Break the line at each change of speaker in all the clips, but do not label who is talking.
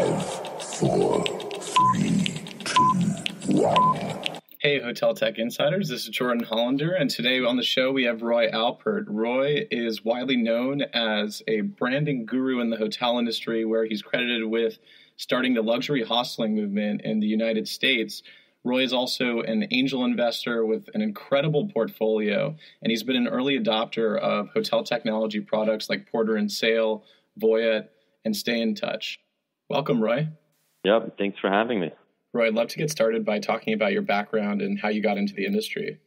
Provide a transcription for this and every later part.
Five, four, three, two, one.
Hey, Hotel Tech Insiders, this is Jordan Hollander, and today on the show we have Roy Alpert. Roy is widely known as a branding guru in the hotel industry, where he's credited with starting the luxury hosteling movement in the United States. Roy is also an angel investor with an incredible portfolio, and he's been an early adopter of hotel technology products like Porter & Sale, Voyant, and Stay in Touch. Welcome, Roy.
Yep, thanks for having me.
Roy, I'd love to get started by talking about your background and how you got into the industry.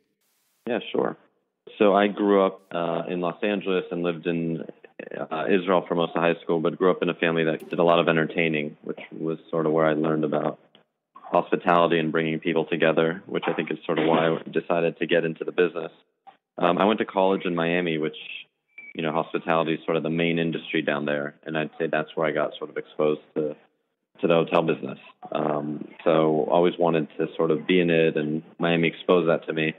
Yeah, sure. So I grew up in Los Angeles and lived in Israel for most of high school, but grew up in a family that did a lot of entertaining, which was sort of where I learned about hospitality and bringing people together, which I think is sort of why I decided to get into the business. I went to college in Miami, which, hospitality is sort of the main industry down there, and I'd say that's where I got sort of exposed to the hotel business. So always wanted to sort of be in it, and Miami exposed that to me.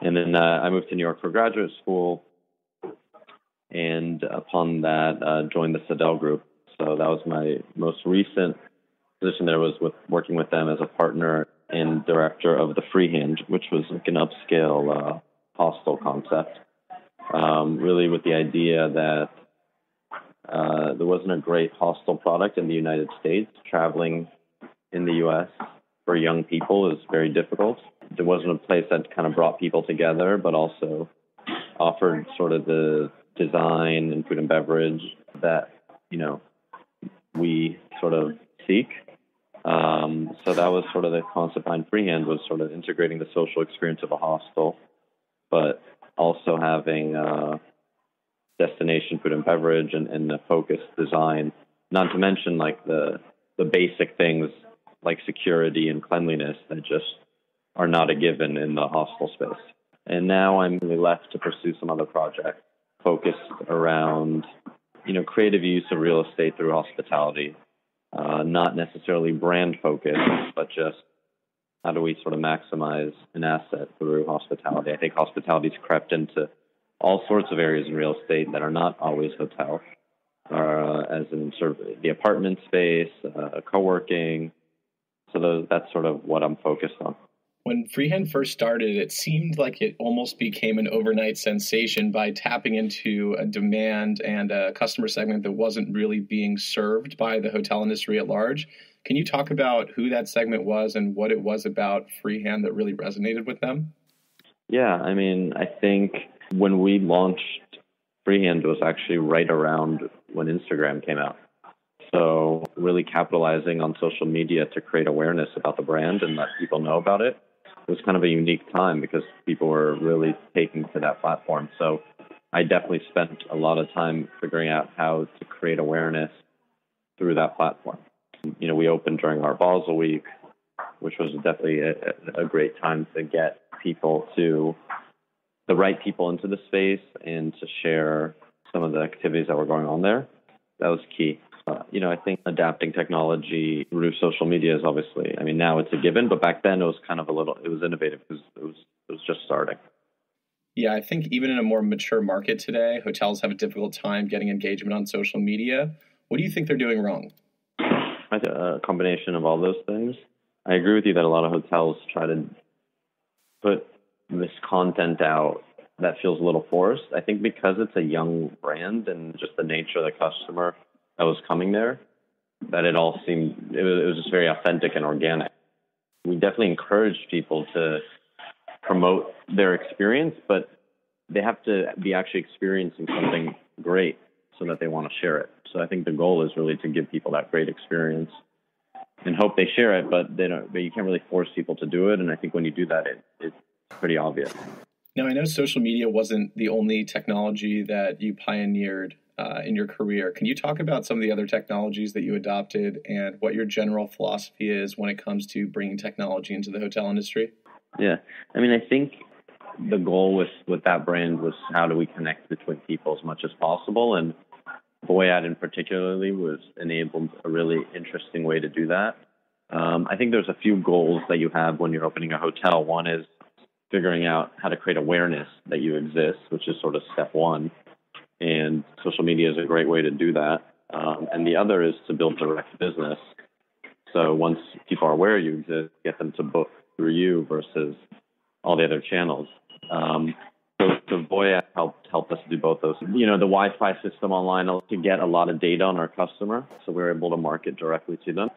And then I moved to New York for graduate school, and upon that, joined the Sydell Group. So that was my most recent position there, was working with them as a partner and director of the Freehand, which was like an upscale hostel concept, really with the idea that there wasn't a great hostel product in the United States. Traveling in the U.S. for young people is very difficult. There wasn't a place that kind of brought people together, but also offered sort of the design and food and beverage that, we sort of seek. So that was sort of the concept behind Freehand, was sort of integrating the social experience of a hostel, but also having destination food and beverage and the focused design, not to mention like the basic things like security and cleanliness that just are not a given in the hostel space. And now I'm really left to pursue some other projects focused around, creative use of real estate through hospitality, not necessarily brand focused, but just how do we sort of maximize an asset through hospitality. I think hospitality's crept into all sorts of areas in real estate that are not always hotel, as in sort of the apartment space, co-working. So that's sort of what I'm focused on.
When Freehand first started, it seemed like it almost became an overnight sensation by tapping into a demand and a customer segment that wasn't really being served by the hotel industry at large. Can you talk about who that segment was and what it was about Freehand that really resonated with them?
Yeah, I think when we launched Freehand, it was actually right around when Instagram came out. So really capitalizing on social media to create awareness about the brand and let people know about it was kind of a unique time because people were really taking to that platform. So I definitely spent a lot of time figuring out how to create awareness through that platform. We opened during our Basel week, which was definitely a great time to get the right people into the space and to share some of the activities that were going on there. That was key. I think adapting technology through social media is obviously, now it's a given, but back then it was kind of it was innovative because it was just starting.
Yeah, I think even in a more mature market today, hotels have a difficult time getting engagement on social media. What do you think they're doing wrong?
I think a combination of all those things. I agree with you that a lot of hotels try to put this content out that feels a little forced. I think because it's a young brand and just the nature of the customer that was coming there, that it was just very authentic and organic. We definitely encourage people to promote their experience, but they have to be actually experiencing something great so that they want to share it. So I think the goal is really to give people that great experience and hope they share it, but you can't really force people to do it. And I think when you do that, it's pretty obvious.
Now, I know social media wasn't the only technology that you pioneered in your career. Can you talk about some of the other technologies that you adopted and what your general philosophy is when it comes to bringing technology into the hotel industry?
Yeah. I think the goal with that brand was how do we connect between people as much as possible. And Voyant in particularly was enabled a really interesting way to do that. I think there's a few goals that you have when you're opening a hotel. One is figuring out how to create awareness that you exist, which is sort of step one. And social media is a great way to do that. And the other is to build direct business So once people are aware you exist, get them to book through you versus all the other channels. So Voya helped us do both those. The Wi-Fi system online to get a lot of data on our customer, so we were able to market directly to them.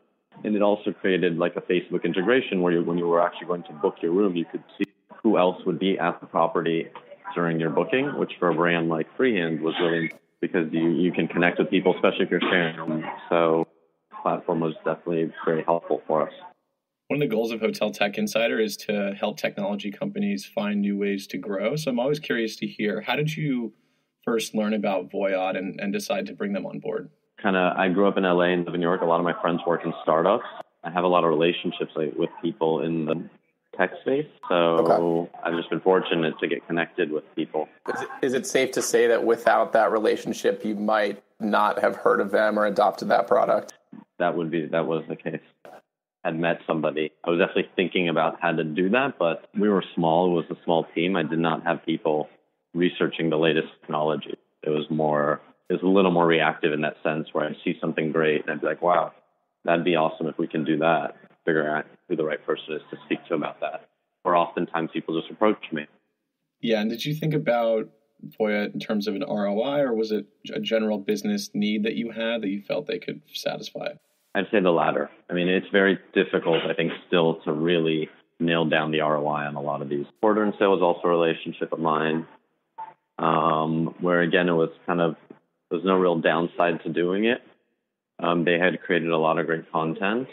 And it also created like a Facebook integration where when you were actually going to book your room, you could see who else would be at the property during your booking, which for a brand like Freehand was really, because you can connect with people, especially if you're sharing them. So the platform was definitely very helpful for us.
One of the goals of Hotel Tech Insider is to help technology companies find new ways to grow. So I'm always curious to hear, how did you first learn about Voyant and decide to bring them on board?
I grew up in LA and live in New York. A lot of my friends work in startups. I have a lot of relationships with people in the tech space. So I've just been fortunate to get connected with people.
Is it safe to say that without that relationship, you might not have heard of them or adopted that product?
That was the case. Had met somebody. I was definitely thinking about how to do that, but we were small. It was a small team. I did not have people researching the latest technology. It was a little more reactive in that sense, where I see something great and I'd be like, wow, that'd be awesome if we can do that. Figure out who the right person is to speak to about that. Or oftentimes people just approach me.
Yeah, and did you think about Voya in terms of an ROI, or was it a general business need that you had that you felt they could satisfy?
I'd say the latter. I mean, it's very difficult, I think, still to really nail down the ROI on a lot of these. Order and sale was also a relationship of mine, where, again, there's no real downside to doing it. They had created a lot of great content,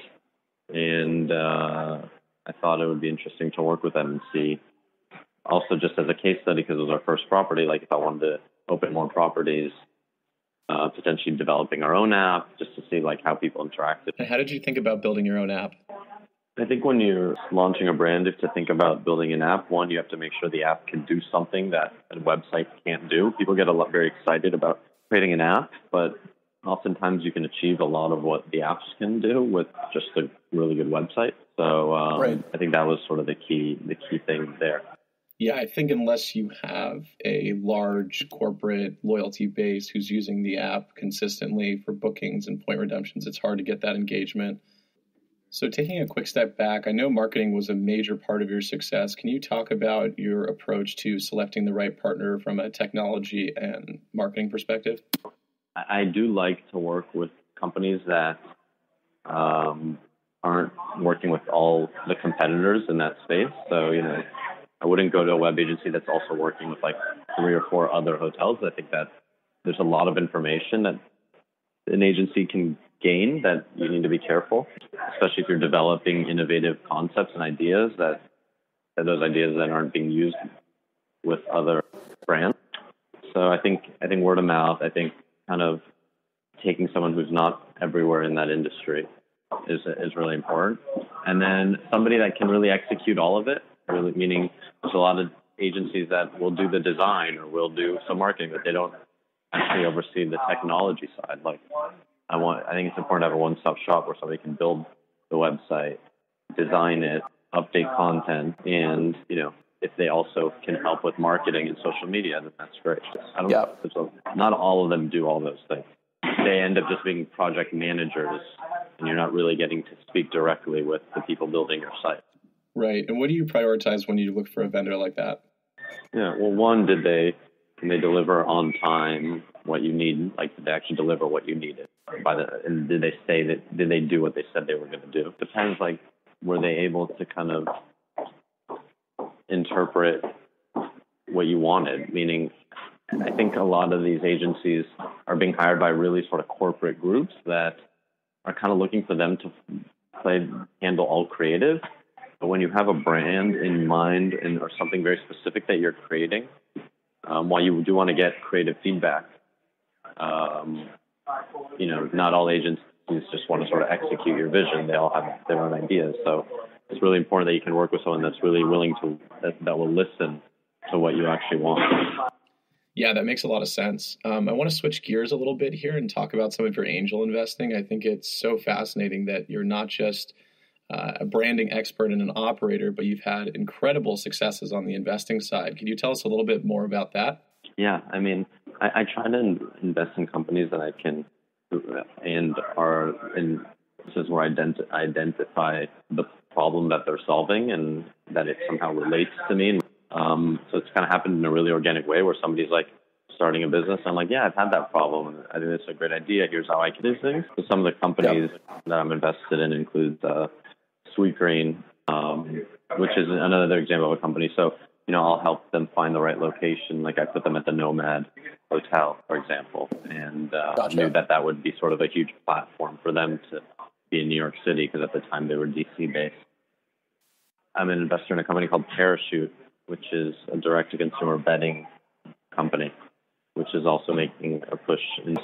and I thought it would be interesting to work with them and see, also just as a case study, because it was our first property, like if I wanted to open more properties, potentially developing our own app just to see like how people interacted.
And how did you think about building your own app?
I think when you're launching a brand, if to think about building an app, one, you have to make sure the app can do something that a website can't do. People get very excited about creating an app, but oftentimes you can achieve a lot of what the apps can do with just a really good website. So right. I think that was sort of the key thing there.
Yeah, I think unless you have a large corporate loyalty base who's using the app consistently for bookings and point redemptions, it's hard to get that engagement. So taking a quick step back, I know marketing was a major part of your success. Can you talk about your approach to selecting the right partner from a technology and marketing perspective?
I do like to work with companies that aren't working with all the competitors in that space. So, I wouldn't go to a web agency that's also working with like 3 or 4 other hotels. I think that there's a lot of information that an agency can gain that you need to be careful, especially if you're developing innovative concepts and ideas that those ideas that aren't being used with other brands. So I think word of mouth, I think kind of taking someone who's not everywhere in that industry is really important. And then somebody that can really execute all of it, really, meaning there's a lot of agencies that will do the design or will do some marketing, but they don't actually oversee the technology side. Like I think it's important to have a one-stop shop where somebody can build the website, design it, update content, and if they also can help with marketing and social media, then that's great. Not all of them do all those things. They end up just being project managers, and you're not really getting to speak directly with the people building your site.
Right. And what do you prioritize when you look for a vendor like that?
Yeah. Well, one, can they deliver on time what you need? Like, did they actually deliver what you needed? And did they do what they said they were going to do? Depends. Like, were they able to kind of interpret what you wanted? Meaning, I think a lot of these agencies are being hired by really sort of corporate groups that are kind of looking for them to handle all creative. But when you have a brand in mind or something very specific that you're creating, while you do want to get creative feedback, not all agencies just want to sort of execute your vision. They all have their own ideas. So it's really important that you can work with someone that's really willing that will listen to what you actually want.
Yeah, that makes a lot of sense. I want to switch gears a little bit here and talk about some of your angel investing. I think it's so fascinating that you're not just a branding expert and an operator, but you've had incredible successes on the investing side. Can you tell us a little bit more about that?
Yeah, I mean, I try to invest in companies that I can and are This is where I identify the problem that they're solving and that it somehow relates to me. So it's kind of happened in a really organic way where somebody's like starting a business. I'm like, yeah, I've had that problem. I think it's a great idea. Here's how I can do things. So some of the companies that I'm invested in include Sweetgreen, which is another example of a company. So, I'll help them find the right location. Like I put them at the Nomad Hotel, for example, and knew that would be sort of a huge platform for them to be in New York City because at the time they were DC based. I'm an investor in a company called Parachute, which is a direct-to-consumer bedding company, which is also making a push in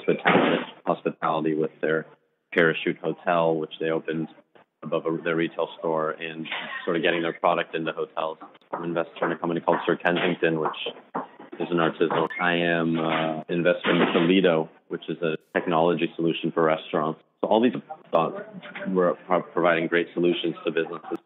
hospitality with their Parachute Hotel, which they opened above their retail store and sort of getting their product into hotels. I'm an investor in a company called Sir Kensington, which is an artisanal. I am invested in Toledo, which is a technology solution for restaurants. So all these thoughts were providing great solutions to businesses.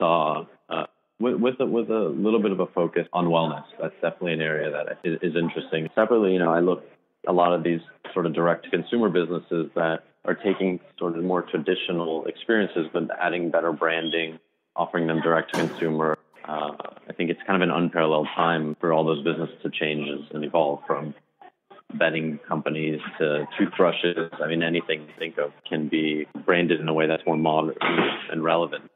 With a little bit of a focus on wellness. That's definitely an area that is interesting. Separately, I look a lot of these sort of direct-to-consumer businesses that are taking sort of more traditional experiences, but adding better branding, offering them direct-to-consumer. I think it's kind of an unparalleled time for all those businesses to change and evolve from bedding companies to toothbrushes. I mean, anything you think of can be branded in a way that's more modern and relevant.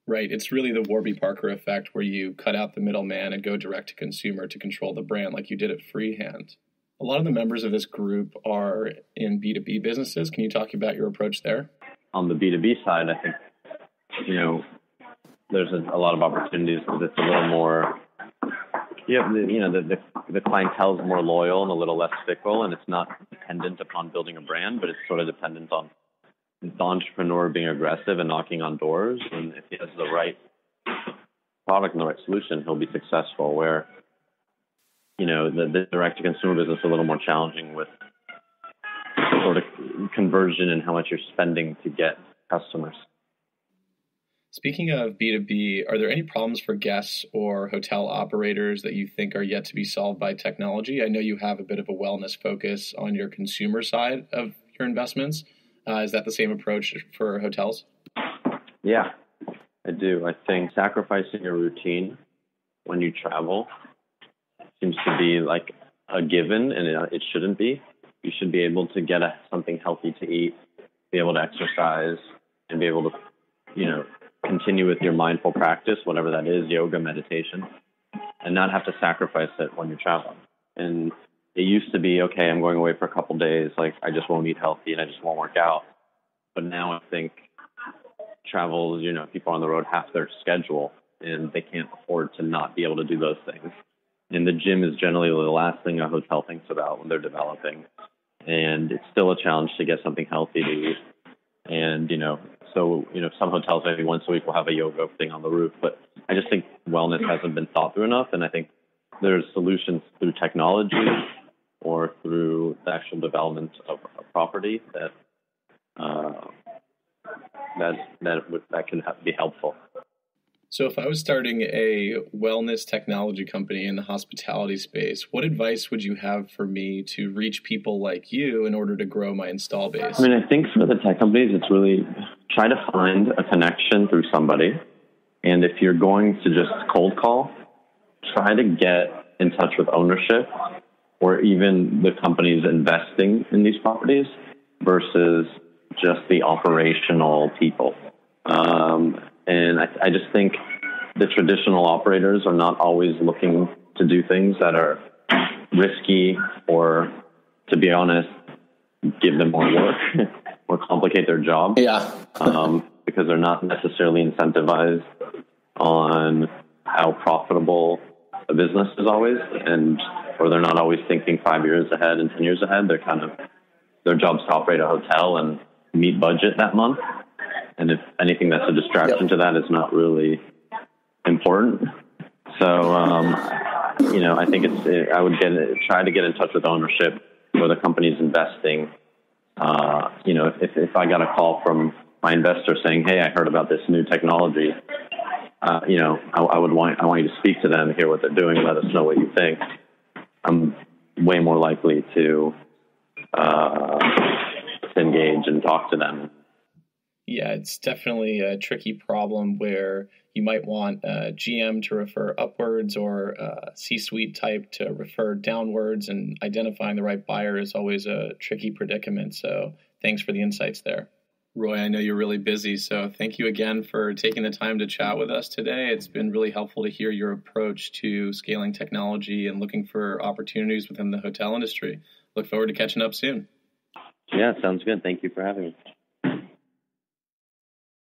Right. It's really the Warby Parker effect where you cut out the middleman and go direct to consumer to control the brand like you did at Freehand. A lot of the members of this group are in B2B businesses. Can you talk about your approach there?
On the B2B side, I think, there's a lot of opportunities because it's a little more, the clientele is more loyal and a little less fickle, and it's not dependent upon building a brand, but it's sort of dependent on the entrepreneur being aggressive and knocking on doors. And if he has the right product and the right solution, he'll be successful. Where, the direct-to-consumer business is a little more challenging with sort of conversion and how much you're spending to get customers.
Speaking of B2B, are there any problems for guests or hotel operators that you think are yet to be solved by technology? I know you have a bit of a wellness focus on your consumer side of your investments. Is that the same approach for hotels?
Yeah, I do. I think sacrificing your routine when you travel seems to be like a given, and it shouldn't be. You should be able to get something healthy to eat, be able to exercise, and be able to, continue with your mindful practice, whatever that is, yoga, meditation, and not have to sacrifice it when you're traveling. And it used to be, okay, I'm going away for a couple of days, like I just won't eat healthy and I just won't work out. But now I think travel, people on the road have their schedule and they can't afford to not be able to do those things. And the gym is generally the last thing a hotel thinks about when they're developing. And it's still a challenge to get something healthy to eat. And, some hotels maybe once a week will have a yoga thing on the roof. But I just think wellness hasn't been thought through enough. And I think there's solutions through technology or through the actual development of a property that can be helpful.
So if I was starting a wellness technology company in the hospitality space, what advice would you have for me to reach people like you in order to grow my install base?
I mean, I think for the tech companies, it's really try to find a connection through somebody. And if you're going to just cold call, try to get in touch with ownership or even the companies investing in these properties versus just the operational people. And I just think the traditional operators are not always looking to do things that are risky or, to be honest, give them more work or complicate their job.
Yeah.
Because they're not necessarily incentivized on how profitable a business is always, or they're not always thinking 5 years ahead and 10 years ahead. They're their job's to operate a hotel and meet budget that month. And if anything that's a distraction to that is not really important. So, I think I would try to get in touch with ownership where the company's investing. If I got a call from my investor saying, "Hey, I heard about this new technology," I want you to speak to them, hear what they're doing, let us know what you think. I'm way more likely to engage and talk to them.
Yeah, it's definitely a tricky problem where you might want a GM to refer upwards or a C-suite type to refer downwards, and identifying the right buyer is always a tricky predicament. So thanks for the insights there. Roy, I know you're really busy, so thank you again for taking the time to chat with us today. It's been really helpful to hear your approach to scaling technology and looking for opportunities within the hotel industry. Look forward to catching up soon.
Yeah, sounds good. Thank you for having me.